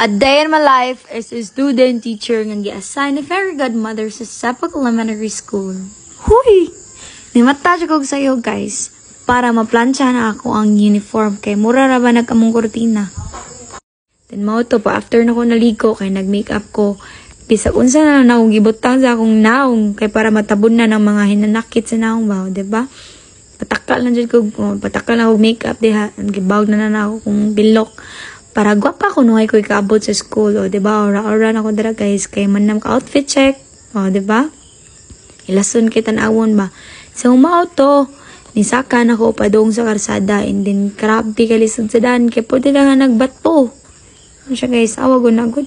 A day in my life as a student teacher nga gi-assign a fairy godmother sa Sepak Elementary School. Huy! Nimata siya kog sayo guys para maplansya na ako ang uniform kay mura ra ba nagkamong kurtina. Then mao to pa after na ko naligo kay nag-makeup ko. Bisag unsa na akong gibutang sa akong naong kay para matabon na ng mga hinanakit sa naong ba, diba? Patakal na dyan ko, patakal na ako makeup diha, gibawag na ako kung bilok. Para gwapa ko nung ay ko ikaabot sa school, o diba? Ora-ora na ko dara guys, kay manam ka outfit check, o diba? Ilason kita na awon ba? So umao to, nisaka na ko padong sa karsada, and then grabe kalisod sa daan, kaya pwede na nga nagbat po. Ano siya guys, awag ko na good.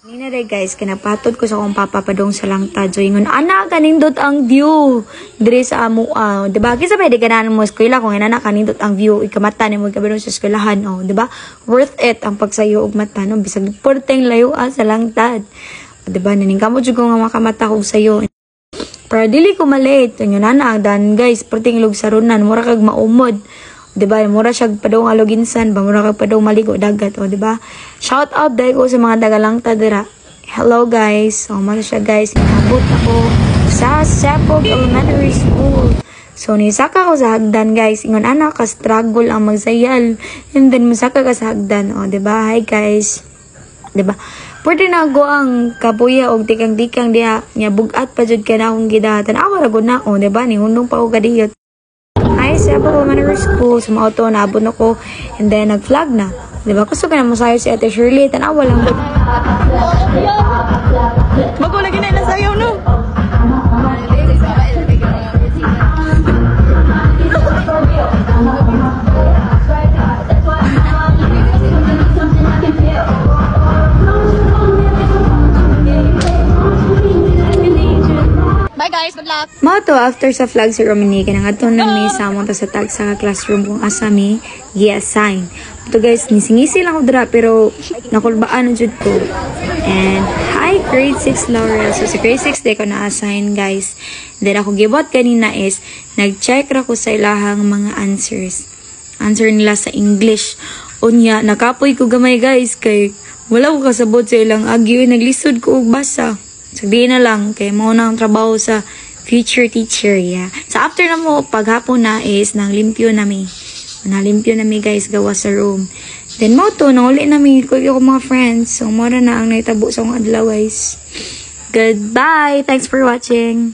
Nina day guys, kinapatod ko sa akong papapadong sa langtad. So, ingon, anak, kanindot ang view. Dire sa amo, diba? Kisa pwede ganahan mo eskwela kung anak, kanindot ang view. Ikamata ni mo ikabadong sa eskwelahan, diba? Worth it ang pagsayo og mata, no? Bisag porteng layo sa langtad. Diba? Naningkamot dyan ko nga makamata ko sayo. Para dili ko malate. Yung anak, dan guys, porteng ilog sa runan. Mura kag maumod. Diba? Mura siya padong aloginsan ba? Mura kag padong maligo dagat. O, diba? Shout out dahil ko sa mga tagalang tadira. Hello guys. So, mali siya guys. Inabot ako sa Sepog Elementary School. So, nisaka ko sa hagdan guys. Ingon anak, ka-struggle ang magsayal. And then, masaka ka sa hagdan. O, diba? Hi guys. Diba? Pwede na ako ang kapuya o tikang-tikang diha. Nya bugat pa jud ka na akong gidahatan. Awara ko na. O, diba? Nihundong pa ako kadiyot. Hi, Sepog Elementary School. Sa mga auto, naabot ako. And then, nag-flag na. Diba? Gusto ka na masayo si Ate Shirley. Tanawa lang. Magulagi na ilang sayaw, no? Bye guys, good luck. Mato after sa flag ceremony kanang adto na mi samon ta sa tag sa classroom kung asa mi gi-assign. To guys, nisingisi lang ko dira pero nakulbaan na jud ko. And hi grade 6 Laurel. So sa grade 6 day ko na-assign guys. Then ako gibot kanina is nag-check ra ko sa ilahang mga answers. Answer nila sa English. Unya nakapoy ko gamay guys kay wala ko kasabot sa ilang agyo, naglisod ko og basa. Sabihin na lang, kay mo na ang trabaho sa future teacher, yeah. So, after na mo, paghapon na is, nalimpyo na mi. Nalimpyo na mi, guys, gawa sa room. Then, mo to, nauli na mi, ko mga friends. So, mora na ang naitabo sa akong adlaw, guys. Goodbye! Thanks for watching!